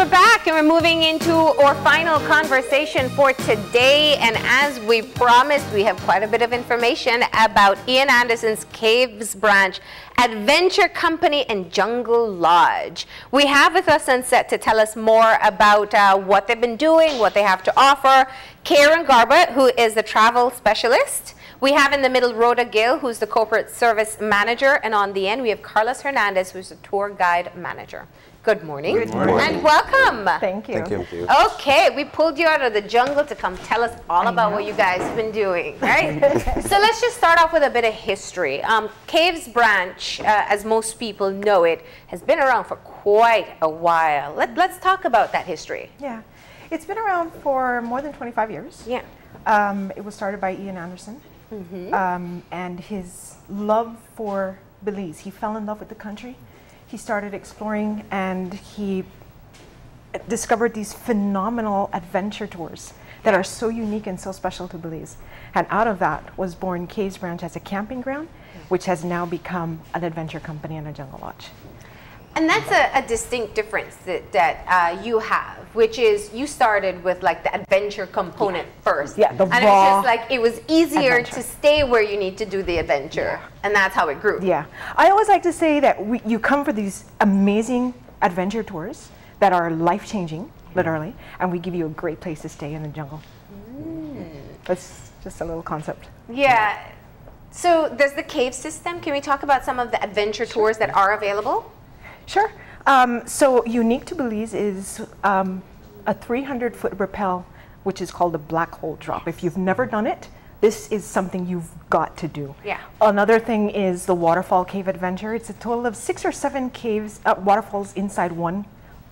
we're back and we're moving into our final conversation for today. And as we promised, we have quite a bit of information about Ian Anderson's Caves Branch Adventure Company and Jungle Lodge. We have with us on set to tell us more about what they've been doing, what they have to offer, Kayron Garbutt, who is the travel specialist. We have in the middle Rhoda Gill, who's the corporate service manager. And on the end, we have Carlos Hernandez, who's the tour guide manager. Good morning. Good morning. And welcome. Thank you. Thank you. Okay, we pulled you out of the jungle to come tell us all about what you guys have been doing, right? So let's just start off with a bit of history. Caves Branch, as most people know it, has been around for quite a while. Let's talk about that history. Yeah, it's been around for more than 25 years. Yeah. It was started by Ian Anderson, and his love for Belize. He fell in love with the country. He started exploring and he discovered these phenomenal adventure tours that are so unique and so special to Belize. And out of that was born Caves Branch as a camping ground, which has now become an adventure company and a jungle lodge. And that's a distinct difference that you have, which is you started with like the adventure component first. Yeah, the and raw it's just like it was easier adventure. to stay where you need to do the adventure. And that's how it grew. Yeah. I always like to say that you come for these amazing adventure tours that are life-changing, literally, and we give you a great place to stay in the jungle. That's just a little concept. Yeah. So there's the cave system. Can we talk about some of the adventure tours that are available? Sure. So unique to Belize is a 300-foot rappel, which is called a black hole drop. If you've never done it, this is something you've got to do. Yeah. Another thing is the Waterfall Cave Adventure. It's a total of 6 or 7 caves, waterfalls inside one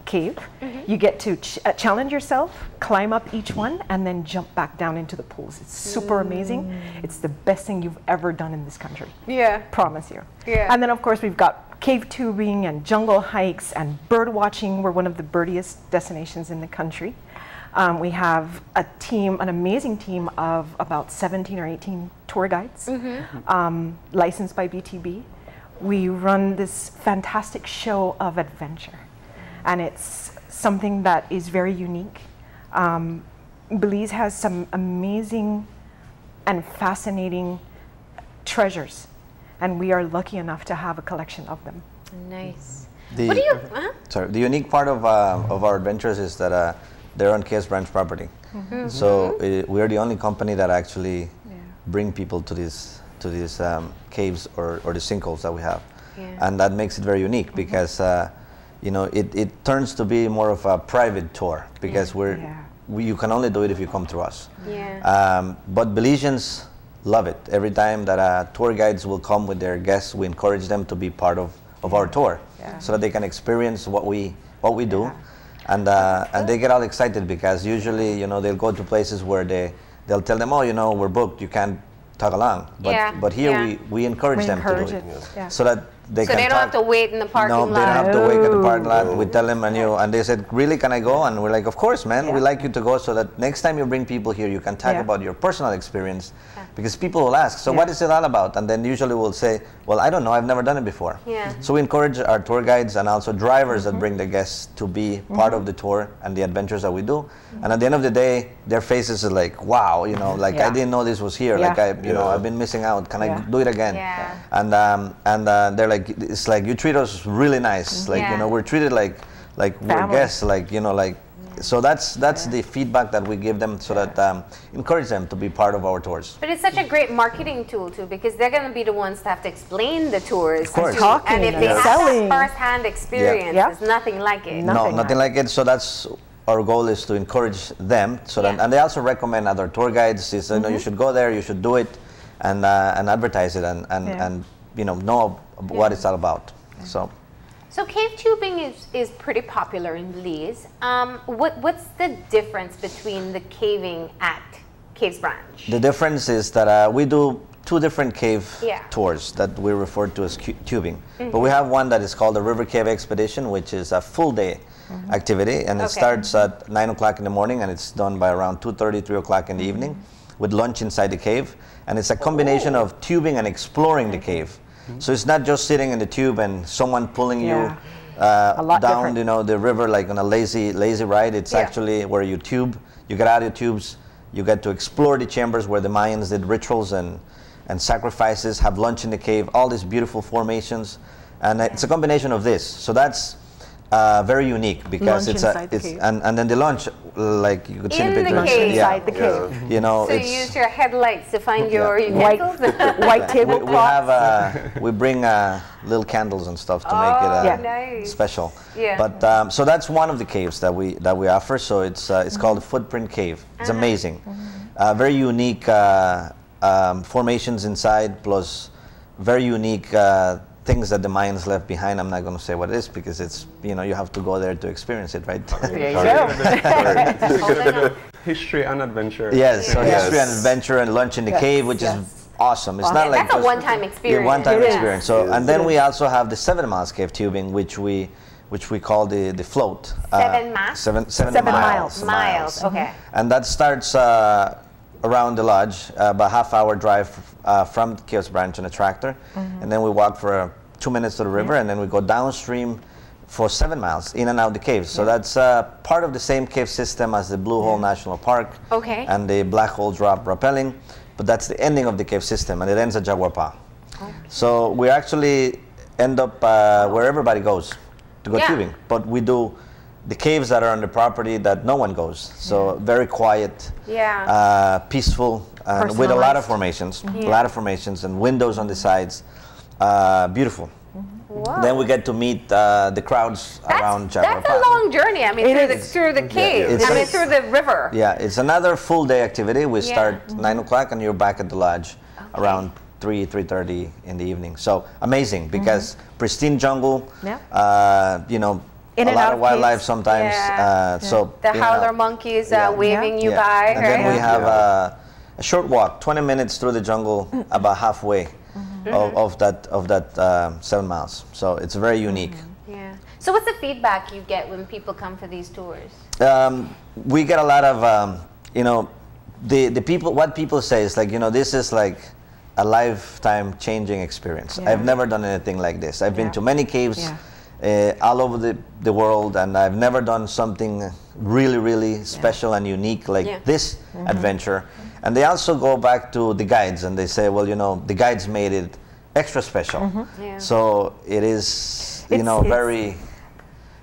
cave. You get to challenge yourself, climb up each one, and then jump back down into the pools. It's super amazing. It's the best thing you've ever done in this country. Yeah. Promise you. Yeah. And then of course we've got cave tubing and jungle hikes and bird watching. We're one of the birdiest destinations in the country. We have a team, an amazing team of about 17 or 18 tour guides, licensed by BTB. We run this fantastic show of adventure, and it's something that is very unique. Belize has some amazing and fascinating treasures, and we are lucky enough to have a collection of them. Nice. The, What do you? Sorry, the unique part of our adventures is that they're on Caves Branch property. So we are the only company that actually bring people to these caves or the sinkholes that we have, and that makes it very unique because you know it turns to be more of a private tour because you can only do it if you come through us. But Belizeans love it. Every time that tour guides will come with their guests, we encourage them to be part of our tour so that they can experience what we do. And they get all excited because usually, you know, they'll go to places where they'll tell them, oh, you know, we're booked, you can't tag along. But here we encourage them to do it. So that they can they don't have to wait in the parking lot. No, they don't have to wait at the parking lot. We tell them, and they said, really, can I go? And we're like, of course, man, we like you to go so that next time you bring people here, you can talk about your personal experience. Because people will ask, so what is it all about? And then usually we'll say, well, I don't know, I've never done it before. So we encourage our tour guides and also drivers that bring the guests to be part of the tour and the adventures that we do. And at the end of the day, their faces are like, wow, you know, like I didn't know this was here. Like you know, I've been missing out. Can I do it again? And they're like, it's like you treat us really nice. Like you know, we're treated like we're guests. Like you know, like. So that's the feedback that we give them so that encourage them to be part of our tours. But it's such a great marketing tool too because they're going to be the ones that have to explain the tours. Of course. And if they have that first-hand experience, there's nothing like it. Nothing like it. So that's our goal is to encourage them. So that, and they also recommend other tour guides. Is you know you should go there, you should do it, and advertise it and you know what it's all about. So cave tubing is pretty popular in Belize. What's the difference between the caving at Caves Branch? The difference is that we do 2 different cave tours that we refer to as tubing. But we have one that is called the River Cave Expedition, which is a full day activity, and it starts at 9 o'clock in the morning and it's done by around 2:30, 3 o'clock in the evening with lunch inside the cave. And it's a combination of tubing and exploring the cave. So it's not just sitting in the tube and someone pulling you lot down, different. you know, the river like on a lazy ride. It's actually where you get out of your tubes, you get to explore the chambers where the Mayans did rituals and sacrifices, have lunch in the cave, all these beautiful formations, and it's a combination of this. So that's very unique because lunch it's and then the lunch, like you could see the pictures inside the cave. You know, so you use your headlights to find your utensils. White tablecloth. We bring little candles and stuff to make it nice. special. Yeah. But so that's one of the caves that we offer. So it's called the Footprint Cave. It's amazing, very unique formations inside, plus very unique things that the Mayans left behind. I'm not going to say what it is because it's, you know, you have to go there to experience it, right? There you go. History and adventure. Yes, so history and adventure and lunch in the cave, which is awesome. It's not like that's a one-time experience. One-time experience. So, and then we also have the 7 miles cave tubing, which we call the float. 7 miles? 7 miles. Okay. And that starts around the lodge, about half-hour drive from Caves Branch on a tractor, and then we walk for 2 minutes to the river, and then we go downstream for 7 miles in and out the caves. So that's part of the same cave system as the Blue Hole National Park and the Black Hole Drop rappelling, but that's the ending of the cave system, and it ends at Jaguar Paw. So we actually end up where everybody goes to go tubing, but we do the caves that are on the property that no one goes. So very quiet, peaceful, with a lot of formations, and windows on the sides. Beautiful. Wow. Then we get to meet the crowds around Jaguar That's Paw. a long journey. I mean, through the cave. I mean, through the river. Yeah, it's another full day activity. We start 9 o'clock and you're back at the lodge around 3:30 in the evening. So amazing because pristine jungle, you know, a lot of wildlife sometimes. So the howler monkeys waving you by. And then we have a short walk, 20 minutes through the jungle, about halfway of that 7 miles. So it's very unique. Yeah. So what's the feedback you get when people come for these tours? We get a lot of, you know, the people. What people say is like, you know, this is like a lifetime changing experience. I've never done anything like this. I've been to many caves. All over the world, and I've never done something really, really special and unique like this adventure. And they also go back to the guides and they say, well, you know, the guides made it extra special. So it is, you know,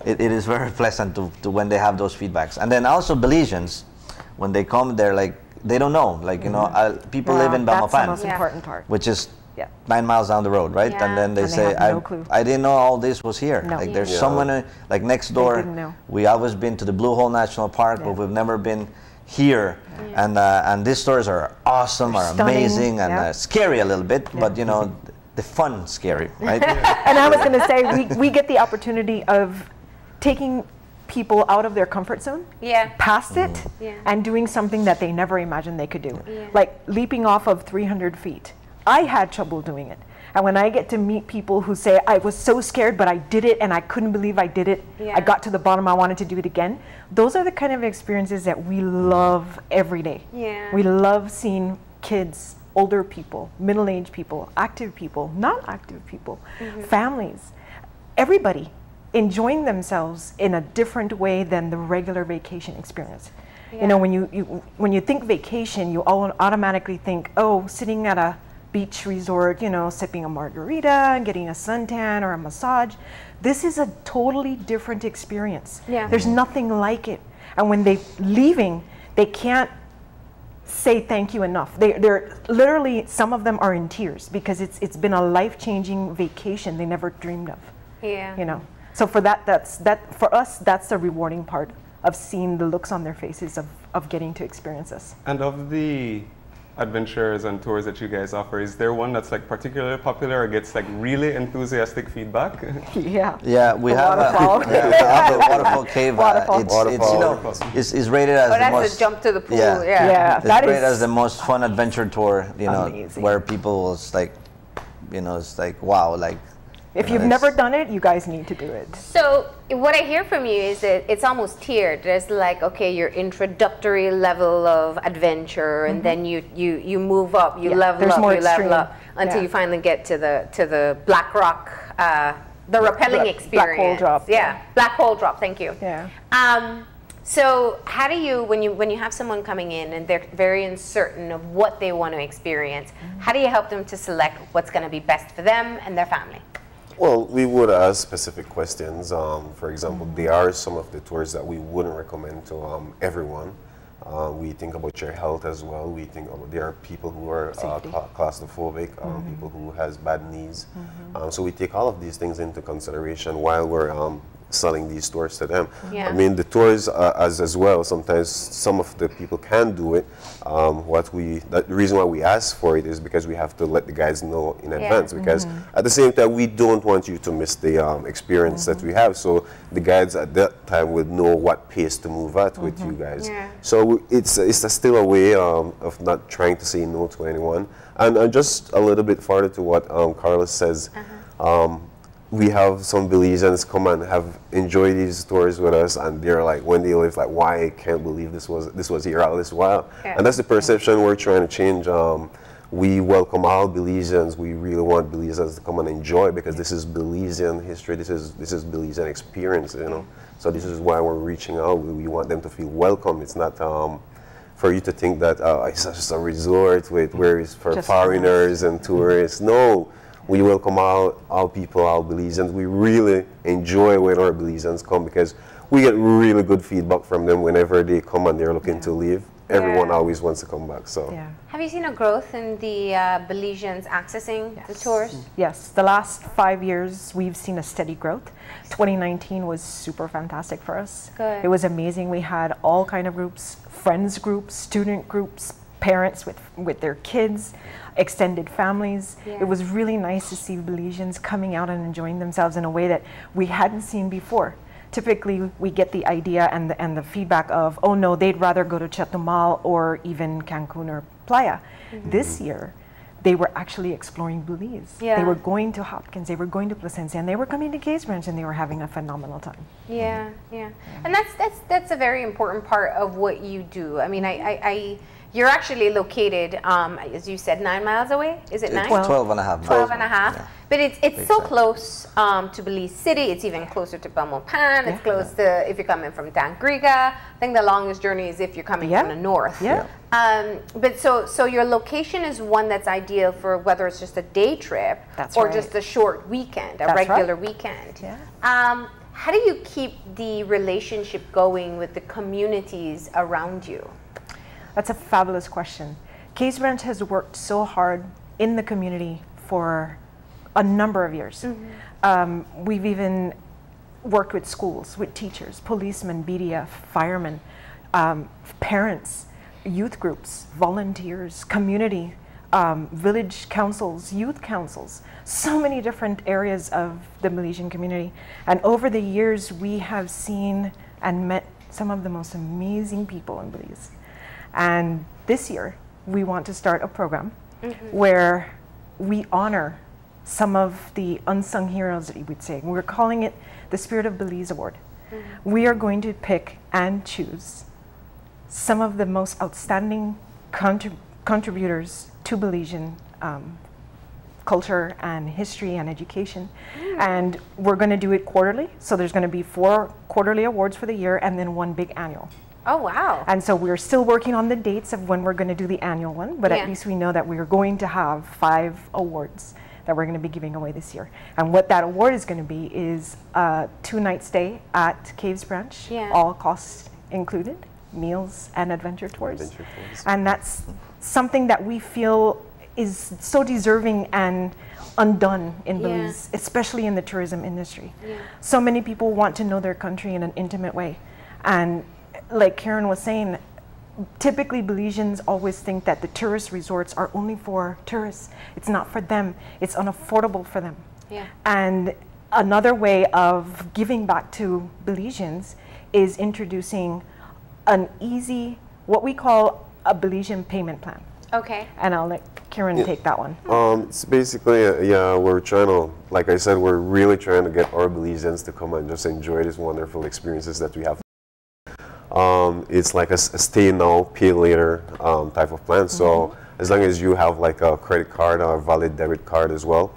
it is very pleasant to when they have those feedbacks. And then also Belizeans, when they come, they're like, they don't know, like, you know, people live in Belmopan, that's the most important part. which is 9 miles down the road, right? And then they say, I didn't know all this was here. Like there's someone like next door. We always been to the Blue Hole National Park, but we've never been here. And these stores are awesome, are amazing, and scary a little bit, but you know, the fun scary, right? And I was going to say, we get the opportunity of taking people out of their comfort zone, past it, and doing something that they never imagined they could do. Like leaping off of 300 feet. I had trouble doing it. And when I get to meet people who say, I was so scared, but I did it, and I couldn't believe I did it. I got to the bottom, I wanted to do it again. Those are the kind of experiences that we love every day. We love seeing kids, older people, middle-aged people, active people, not active people, families, everybody enjoying themselves in a different way than the regular vacation experience. You know, when you think vacation, you automatically think, oh, sitting at a beach resort, you know, sipping a margarita and getting a suntan or a massage. This is a totally different experience. There's nothing like it. And when they're leaving, they can't say thank you enough. They're literally, some of them are in tears because it's been a life-changing vacation they never dreamed of. You know, so for for us, that's the rewarding part of seeing the looks on their faces of getting to experience this. And of the adventures and tours that you guys offer, is there one that's like particularly popular or gets like really enthusiastic feedback? Yeah, we have the Waterfall Cave. It's rated as the most. That's a jump to the pool. It's rated as the most fun adventure tour. You know, where people is like, you know, it's like wow, like. If you've never done it, you guys need to do it. So what I hear from you is that it's almost tiered. There's like, okay, your introductory level of adventure, and then you move up, you level up, you level up until you finally get to the Black Rock the rappelling experience. Black hole drop. Yeah, black hole drop. Thank you. Yeah. So how do you, when you have someone coming in and they're very uncertain of what they want to experience, how do you help them to select what's going to be best for them and their family? Well, we would ask specific questions. For example, there are some of the tours that we wouldn't recommend to everyone. We think about your health as well. We think there are people who are claustrophobic, people who has bad knees. So we take all of these things into consideration while we're selling these tours to them. Yeah. I mean, the tours as well, sometimes some of the people can do it. The reason why we ask for it is because we have to let the guys know in advance, because at the same time, we don't want you to miss the experience that we have. So the guides at that time would know what pace to move at with you guys. Yeah. So it's still a way of not trying to say no to anyone. And just a little bit further to what Carlos says, we have some Belizeans come and have enjoyed these tours with us, and they're like, when they leave, like, why I can't believe this was here all this while. Yeah. And that's the perception we're trying to change. We welcome all Belizeans. We really want Belizeans to come and enjoy, because this is Belizean history. This is Belizean experience, you know. So this is why we're reaching out. We want them to feel welcome. It's not for you to think that it's just a resort where it's for just foreigners and tourists. No. We welcome all people, all Belizeans. We really enjoy when our Belizeans come, because we get really good feedback from them whenever they come and they're looking to leave. Everyone always wants to come back. So, have you seen a growth in the Belizeans accessing the tours? Yes, the last 5 years we've seen a steady growth. 2019 was super fantastic for us. Good. It was amazing. We had all kind of groups, friends groups, student groups, parents with their kids, extended families. It was really nice to see Belizeans coming out and enjoying themselves in a way that we hadn't seen before. Typically, we get the idea and the feedback of, oh no, they'd rather go to Chetumal or even Cancun or Playa. This year, they were actually exploring Belize. They were going to Hopkins, they were going to Placencia, and they were coming to Caves Branch, and they were having a phenomenal time. And that's a very important part of what you do. I mean, you're actually located, as you said, 9 miles away. Is it 9? 12 and a half. 12 and a half. Yeah. But it's so close to Belize City. It's even closer to Belmopan. It's close to if you're coming from Tangriga. I think the longest journey is if you're coming from the north. But so your location is one that's ideal for whether it's just a day trip or just a short weekend, a regular weekend. How do you keep the relationship going with the communities around you? That's a fabulous question. Caves Branch has worked so hard in the community for a number of years. We've even worked with schools, with teachers, policemen, BDF, firemen, parents, youth groups, volunteers, community, village councils, youth councils, so many different areas of the Belizean community. And over the years, we have seen and met some of the most amazing people in Belize. And this year, we want to start a program where we honor some of the unsung heroes, that you would say. We're calling it the Spirit of Belize Award. We are going to pick and choose some of the most outstanding contributors to Belizean culture and history and education. And we're going to do it quarterly. So there's going to be 4 quarterly awards for the year and then 1 big annual. Oh, wow. And so we're still working on the dates of when we're going to do the annual one, but at least we know that we're going to have 5 awards that we're going to be giving away this year. And what that award is going to be is a 2-night stay at Caves Branch, all costs included, meals and adventure tours. And that's something that we feel is so deserving and undone in Belize, especially in the tourism industry. So many people want to know their country in an intimate way. And like Kayron was saying, typically Belizeans always think that the tourist resorts are only for tourists. It's not for them. It's unaffordable for them. And another way of giving back to Belizeans is introducing an easy, what we call a Belizean payment plan. And I'll let Kayron take that one. It's basically, we're trying to, like I said, we're really trying to get our Belizeans to come and just enjoy these wonderful experiences that we have. It's like a stay now, pay later type of plan. So as long as you have like a credit card or a valid debit card as well,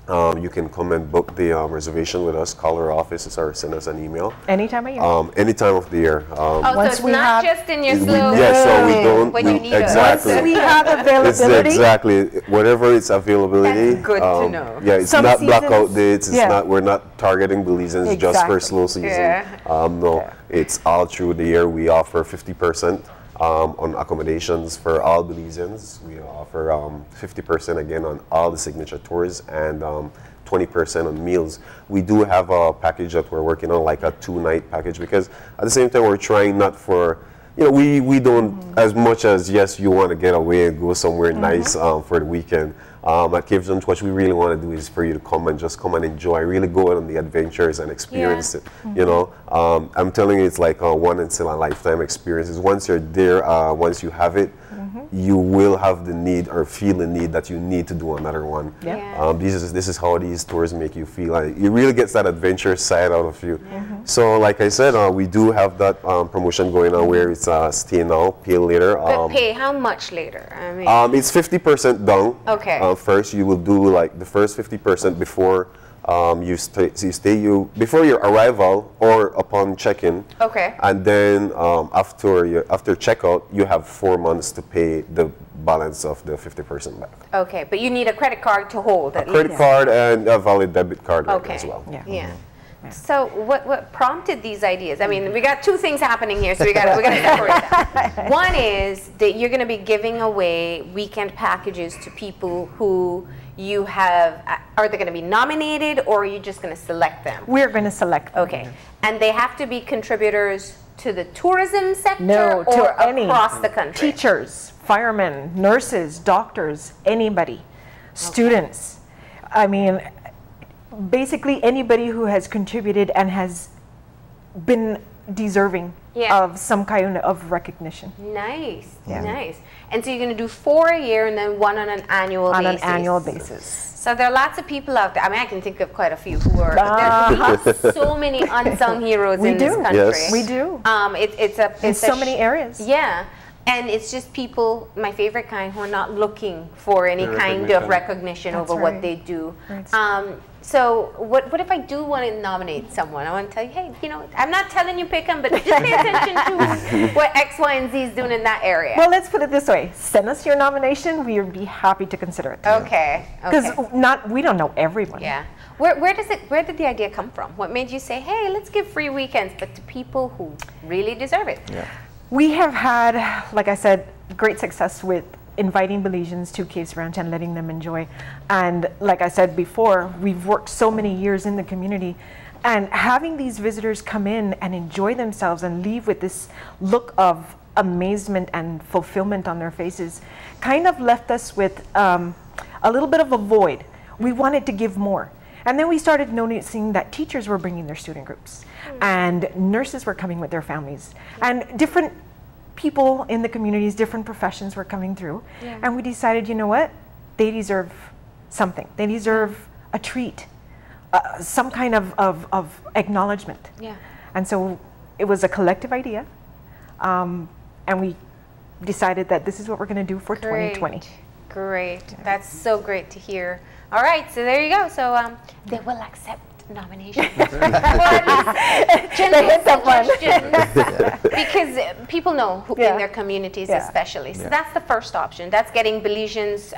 You can come and book the reservation with us, call our office or send us an email. Any time of year? Any time of the year. Oh, so Once it's we not have- just in your slow so we don't. when you need us. exactly. Once we have It's availability, exactly whatever it's availability. That's good to know. Yeah, it's Some not seasons- blackout dates. It's yeah. not. We're not targeting Belizeans just for Exactly. slow season. Yeah. No, it's all through the year. We offer 50% on accommodations for all Belizeans. We offer 50% again on all the signature tours and 20% on meals. We do have a package that we're working on, like a 2-night package, because at the same time we're trying not for, you know, we don't, as much as, yes, you want to get away and go somewhere nice for the weekend. At Kayron, what we really want to do is for you to come and enjoy, really go on the adventures and experience it. You know, I'm telling you, it's like a once in a lifetime experience. Once you're there, once you have it, you will have the need or feel the need that you need to do another one. Yeah. Yeah. This is how these tours make you feel. Like, it really gets that adventure side out of you. So, like I said, we do have that promotion going on where it's stay now, pay later. But pay how much later? I mean, It's 50% down. Okay. First, you will do like the first 50% before before your arrival or upon check-in. Okay. And then after checkout, you have 4 months to pay the balance of the 50% back. okay, but you need a credit card to hold at Credit least. card and a valid debit card Okay. as well. Yeah. Yeah. So what prompted these ideas? I mean, we got two things happening here, so we got to separate them. One is that you're going to be giving away weekend packages to people who you have. Are they going to be nominated, or are you just going to select them? we're going to select them. Okay, and they have to be contributors to the tourism sector No, to or any. across the country. Teachers, firemen, nurses, doctors, anybody, students. I mean, basically anybody who has contributed and has been deserving Yeah. of some kind of recognition Nice, Yeah. nice. And so you're going to do 4 a year and then one on an annual on basis. an annual basis. So there are lots of people out there. I mean, I can think of quite a few who are. There's so many unsung heroes We in this do. country. Yes. We do. It's In a so many areas. Yeah, and it's just people, my favorite kind, who are not looking for any The kind of recognition. recognition That's over what right. they do. Right. So what if I do want to nominate someone? I want to tell you, hey, you know, I'm not telling you pick them, but just pay attention to what X, Y, and Z is doing in that area. Well, let's put it this way. Send us your nomination. We would be happy to consider it. Okay. Because Okay. we don't know everyone. Yeah. Where did the idea come from? What made you say, hey, let's give free weekends, but to people who really deserve it? Yeah. We have had, like I said, great success with inviting Belizeans to Caves Ranch and letting them enjoy. And like I said before, we've worked so many years in the community, and having these visitors come in and enjoy themselves and leave with this look of amazement and fulfillment on their faces kind of left us with a little bit of a void. We wanted to give more. And then we started noticing that teachers were bringing their student groups and nurses were coming with their families, and different people in the communities, different professions were coming through. Yeah. And we decided, you know what? They deserve something. They deserve a treat, some kind of acknowledgement. Yeah. And so it was a collective idea. And we decided that this is what we're going to do for 2020. Great. That's so great to hear. All right, so there you go. So they will accept nominations. General suggestions. Because people know who in their communities especially. So that's the first option. That's getting Belizeans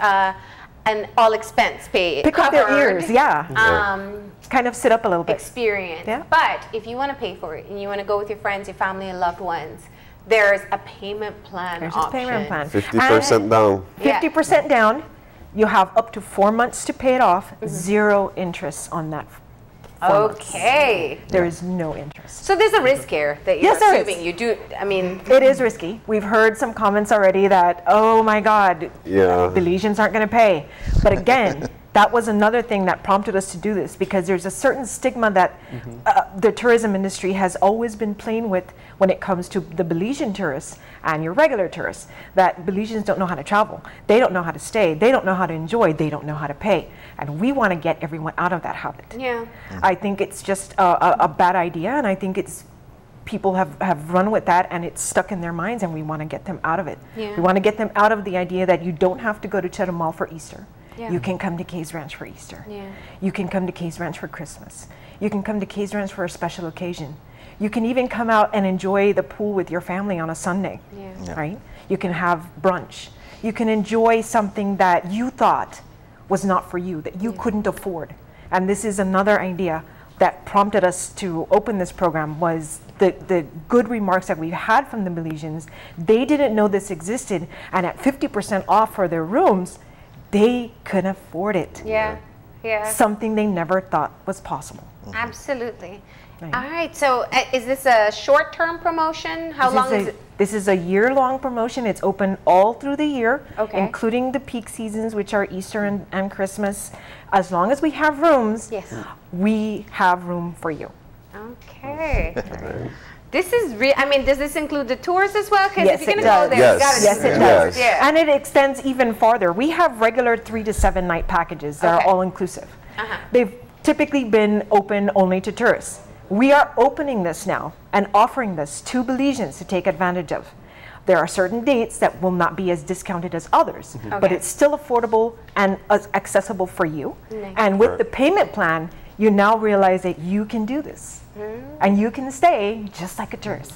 an all expense paid. Pick up their ears, covered, kind of sit up a little bit. experience. Yeah. But if you want to pay for it and you want to go with your friends, your family, and loved ones, there's a payment plan There's a option. payment plan. 50% down. Yeah. 50% down. You have up to 4 months to pay it off. 0 interest on that. 4 months. Okay. There is no interest. So there's a risk here that you're Yes, there is. assuming. You do, I mean, It is risky. We've heard some comments already that, oh my God, Yeah. Belizeans aren't going to pay. But again, that was another thing that prompted us to do this, because there's a certain stigma that the tourism industry has always been playing with when it comes to the Belizean tourists and your regular tourists, that Belizeans don't know how to travel. They don't know how to stay. They don't know how to enjoy. They don't know how to pay. And we want to get everyone out of that habit. yeah. I think it's just a bad idea, and I think it's people have run with that, and it's stuck in their minds, and we want to get them out of it. Yeah. We want to get them out of the idea that you don't have to go to Cheddar Mall for Easter. Yeah. You can come to Caves Ranch for Easter. Yeah. You can come to Caves Ranch for Christmas. You can come to Caves Ranch for a special occasion. You can even come out and enjoy the pool with your family on a Sunday, right? You can have brunch. You can enjoy something that you thought was not for you, that you couldn't afford. And this is another idea that prompted us to open this program, was the good remarks that we've had from the Belizeans. They didn't know this existed, and at 50% off for their rooms, they couldn't afford it. Yeah. Yeah. Something they never thought was possible. Absolutely. Right. All right. So is this a short-term promotion? How long is it? This is a year-long promotion. It's open all through the year, Okay. including the peak seasons, which are Easter and Christmas. As long as we have rooms, Yes. we have room for you. Okay. This is I mean, does this include the tours as well? Because Yes, if you're it going to go does. there, Yes. you got to Yes, do it does. Yeah. And it extends even farther. We have regular 3 to 7 night packages that Okay. are all inclusive. Uh-huh. They've typically been open only to tourists. We are opening this now and offering this to Belizeans to take advantage of. There are certain dates that will not be as discounted as others, but Okay. it's still affordable and accessible for you. Nice. And with the payment plan, you now realize that you can do this. And you can stay just like a tourist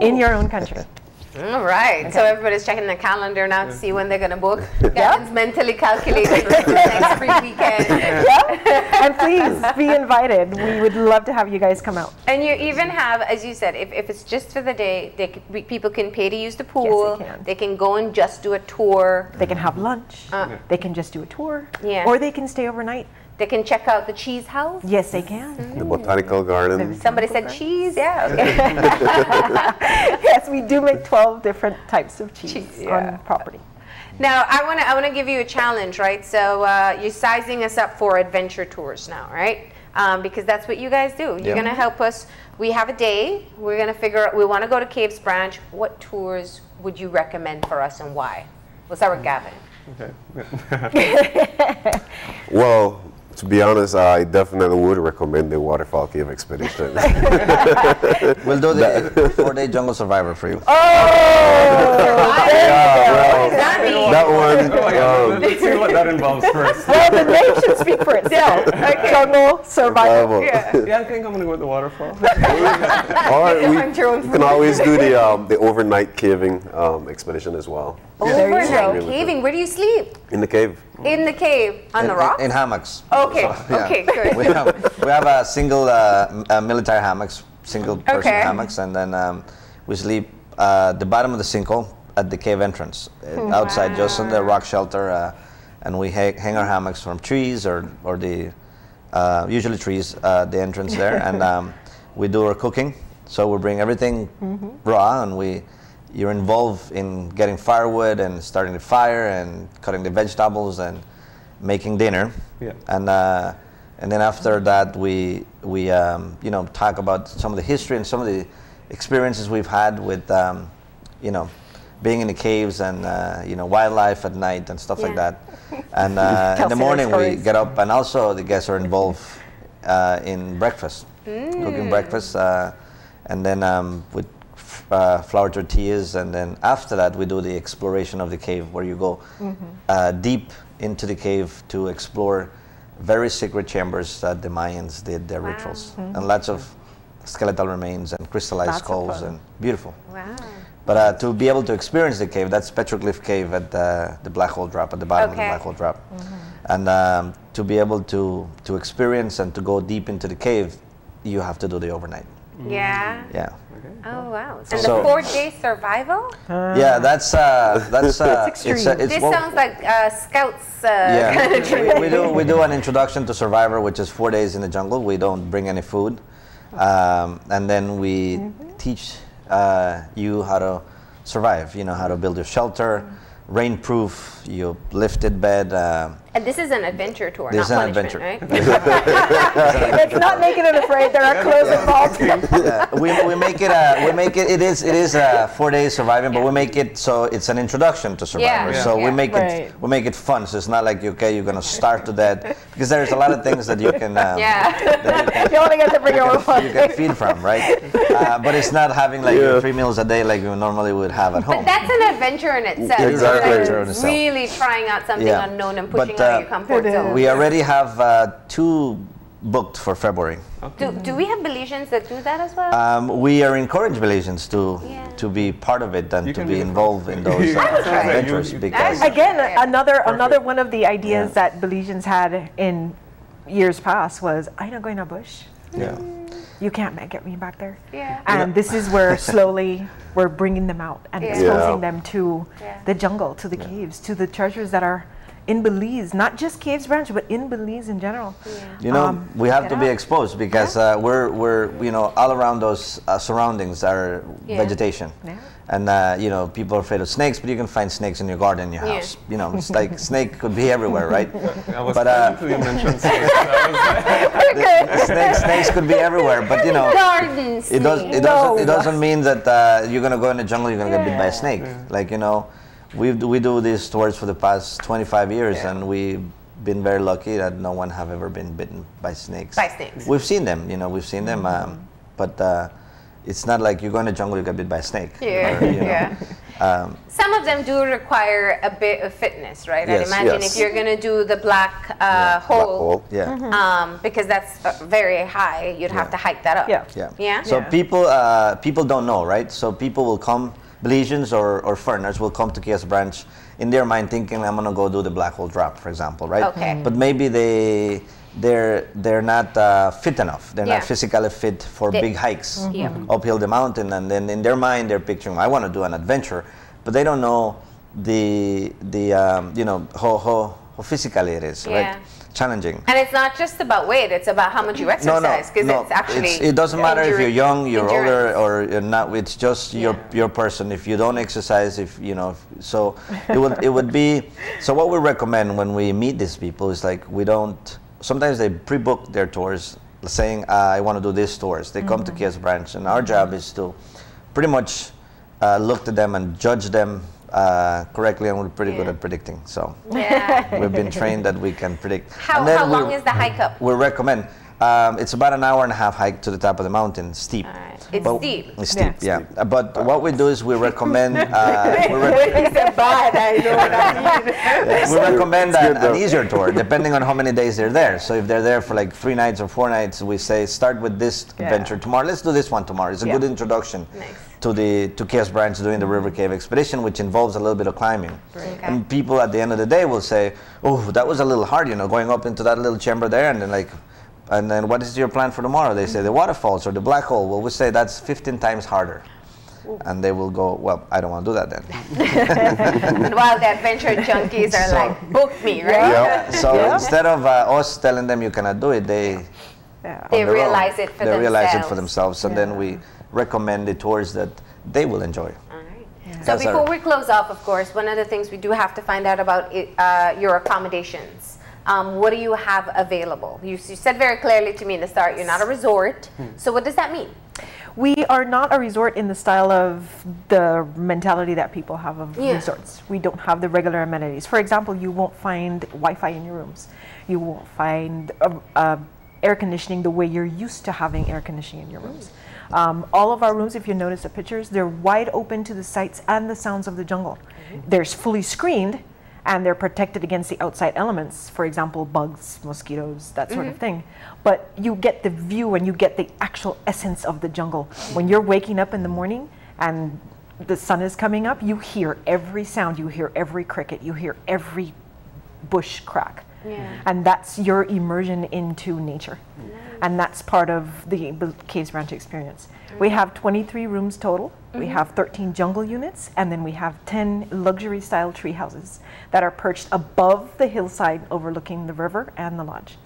in your own country. All right. So everybody's checking the calendar now to see when they're going to book. Gavin's mentally calculating the next free weekend. Yeah. And please be invited. We would love to have you guys come out. And you even have, as you said, if it's just for the day, people can pay to use the pool. can. They can go and just do a tour. They can have lunch. They can just do a tour. Yeah. Or they can stay overnight. They can check out the cheese house. Yes, they can. The botanical garden. Somebody said cheese. Yeah. Okay. Yes, we do make 12 different types of cheese yeah. on property. Now, I want to give you a challenge, right? So you're sizing us up for adventure tours now, right? Because that's what you guys do. You're going to help us. We have a day. We're going to figure out, we want to go to Caves Branch. What tours would you recommend for us and why? We'll start with Gavin. Okay. Well, to be honest, I definitely would recommend the Waterfall Cave Expedition. We'll do the 4-day jungle survivor for you. That one. Let's see what that involves first. Well, the name should speak for itself. Jungle survival. Yeah, I think I'm going to go with the waterfall. All right, we can always do the overnight caving expedition as well. Overnight caving. Where do you sleep? In the cave. In the cave. On the rocks? In hammocks. Okay. Yeah. Okay, good. We have a single military hammocks, single person Okay. hammocks, and then we sleep at the bottom of the sinkhole at the cave entrance, outside, just on the rock shelter, and we hang our hammocks from trees or the usually trees, the entrance there, and we do our cooking. So we bring everything raw, and you're involved in getting firewood and starting the fire and cutting the vegetables and making dinner. Yeah. And then after that, we talk about some of the history and some of the experiences we've had with being in the caves and wildlife at night and stuff like that. And in the morning we get up, and also the guests are involved in breakfast, cooking breakfast, and then with flour tortillas, and then after that we do the exploration of the cave, where you go deep into the cave to explore very secret chambers that the Mayans did their rituals, and lots of skeletal remains and crystallized skulls, and beautiful. Wow. But to be able to experience the cave, that's Petroglyph Cave at the Black Hole Drop, at the bottom of the Black Hole Drop. And to be able to experience and to go deep into the cave, you have to do the overnight. Yeah. Yeah. Oh wow. And So- the 4-day survival? Yeah, that's extreme. This sounds like Scouts yeah. kind of trip. we do an introduction to Survivor, which is 4 days in the jungle. We don't bring any food, and then we teach you how to survive. How to build your shelter, rainproof, your lifted bed. And this is an adventure tour, This not is an punishment, adventure. right? It's not Naked and Afraid. There are clothes involved. Yeah, we make it. It is 4 days surviving, but we make it so it's an introduction to Survivor. Yeah. So Yeah. we make it fun. So it's not like you're gonna starve to death, because there's a lot of things that you can You only get to bring your own you can feed from, right? But it's not having like your 3 meals a day like you normally would have at home. But that's an adventure in itself. Exactly. Like, Adventure in itself. really trying out something Yeah. unknown and But pushing saw you come Port Zone. we already have 2 booked for February. Okay. Do we have Belizeans that do that as well? We are encouraging Belizeans to be part of it and to be involved in those adventures. Because again, another one of the ideas that Belizeans had in years past was, I'm not going to bush. Yeah. You can't get me back there. Yeah. And this is where slowly we're bringing them out and exposing them to the jungle, to the caves, to the treasures that are in Belize, not just Caves Branch, but in Belize in general. You know, we have to be exposed because we're you know, all around those surroundings are vegetation. Yeah. And you know, people are afraid of snakes, but you can find snakes in your garden, in your house. You know, it's like snake could be everywhere, right? I was until you mentioned snakes. Snakes could be everywhere, but you know, it doesn't mean that you're gonna go in the jungle, you're gonna get bit by a snake. Like, you know, we do these tours for the past 25 years, and we've been very lucky that no one have ever been bitten by snakes. We've seen them, you know, but it's not like you go in the jungle, you get bit by a snake. Yeah, or, you know, some of them do require a bit of fitness, right? Yes, I'd imagine if you're going to do the black hole, because that's very high, you'd have to hike that up. So people don't know, right? So people will come, Belizeans or foreigners will come to Caves Branch in their mind thinking, I'm going to go do the black hole drop, for example, right? Okay. But maybe they're not fit enough. They're not physically fit for big hikes uphill the mountain, and then in their mind they're picturing, I want to do an adventure, but they don't know the you know, how physically it is, right? Challenging. And it's not just about weight; it's about how much you exercise, because it's actually it doesn't matter if you're young, you're older, or you're not. It's just your person. If you don't exercise, if you know, so it would be. So what we recommend when we meet these people is like, we don't. Sometimes they pre-book their tours saying, I want to do these tours. They come to Caves Branch, and our job is to pretty much look to them and judge them correctly, and we're pretty good at predicting. So we've been trained that we can predict. How long is the hike up? We recommend. It's about an hour and a half hike to the top of the mountain, steep. It's steep. It's steep, yeah. But what we do is we recommend. We recommend an easier tour, depending on how many days they're there. So if they're there for like 3 nights or 4 nights, we say start with this adventure tomorrow. Let's do this one tomorrow. It's a good introduction to Caves Branch doing the River Cave Expedition, which involves a little bit of climbing. And people at the end of the day will say, oh, that was a little hard, you know, going up into that little chamber there, and then like. And then what is your plan for tomorrow? They say the waterfalls or the black hole. Well, we say that's 15 times harder. And they will go, well, I don't want to do that then. And while the adventure junkies are like, book me, right? So instead of us telling them you cannot do it, they realize it for themselves. They realize it for themselves. And then we recommend the tours that they will enjoy. All right. So before we close off, of course, one of the things we do have to find out about your accommodations. What do you have available? You said very clearly to me in the start, you're not a resort. So what does that mean? We are not a resort in the style of the mentality that people have of resorts. We don't have the regular amenities. For example, you won't find Wi-Fi in your rooms. You won't find air conditioning the way you're used to having air conditioning in your rooms. All of our rooms, if you notice the pictures, they're wide open to the sights and the sounds of the jungle. They're fully screened, and they're protected against the outside elements, for example, bugs, mosquitoes, that sort of thing. But you get the view and you get the actual essence of the jungle. When you're waking up in the morning and the sun is coming up, you hear every sound, you hear every cricket, you hear every bush crack. And that's your immersion into nature. And that's part of the Caves Branch experience. We have 23 rooms total. We have 13 jungle units, and then we have 10 luxury style tree houses that are perched above the hillside overlooking the river and the lodge.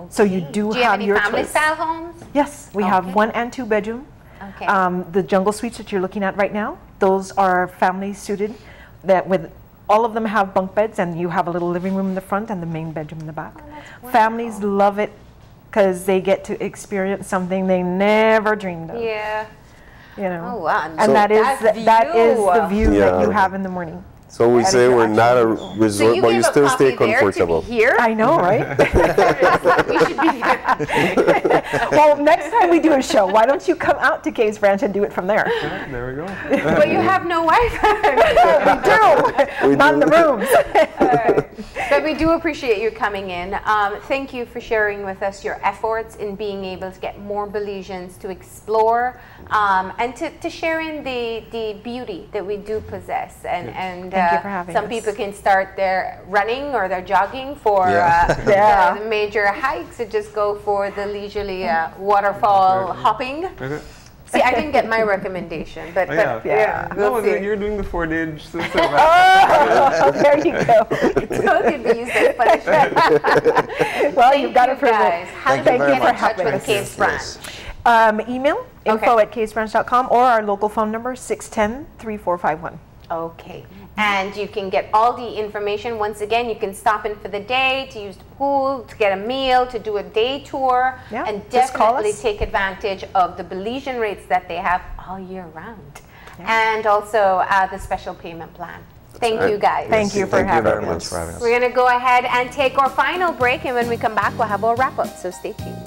So you do have your choice. Do you have any family style homes? Yes, we have 1 and 2 bedroom. The jungle suites that you're looking at right now, those are family suited, that with all of them have bunk beds, and you have a little living room in the front and the main bedroom in the back. Families love it because they get to experience something they never dreamed of. You know, oh, wow. And so that is the view that you have in the morning. So we say we're not a resort, but you still stay comfortable. Here? I know, right? We should be here. Well, next time we do a show, why don't you come out to Caves Branch and do it from there? There we go. But you have no Wi-Fi. We do. Not in the rooms. But we do appreciate you coming in. Thank you for sharing with us your efforts in being able to get more Belizeans to explore and to share in the beauty that we do possess. And Thank you for having some us. people can start their running or their jogging for the major hikes, or just go for the leisurely waterfall hopping. See, I didn't get my recommendation, but No, we'll see. you're doing the 4-day. So Oh, there you go. So it could be used as punishment. Well, you've got it for guys. How Thank do you you very get in much. touch Yes. with Caves Branch? Email info@cavesbranch.com or our local phone number 610-3451. Okay. And you can get all the information. Once again, you can stop in for the day, to use the pool, to get a meal, to do a day tour, Yeah, and just call definitely us. take advantage of the Belizean rates that they have all year round. And also the special payment plan. Thank you, guys. Thank you for Thank you having very us. much for having us. We're going to go ahead and take our final break, and when we come back, we'll have our wrap-up, so stay tuned.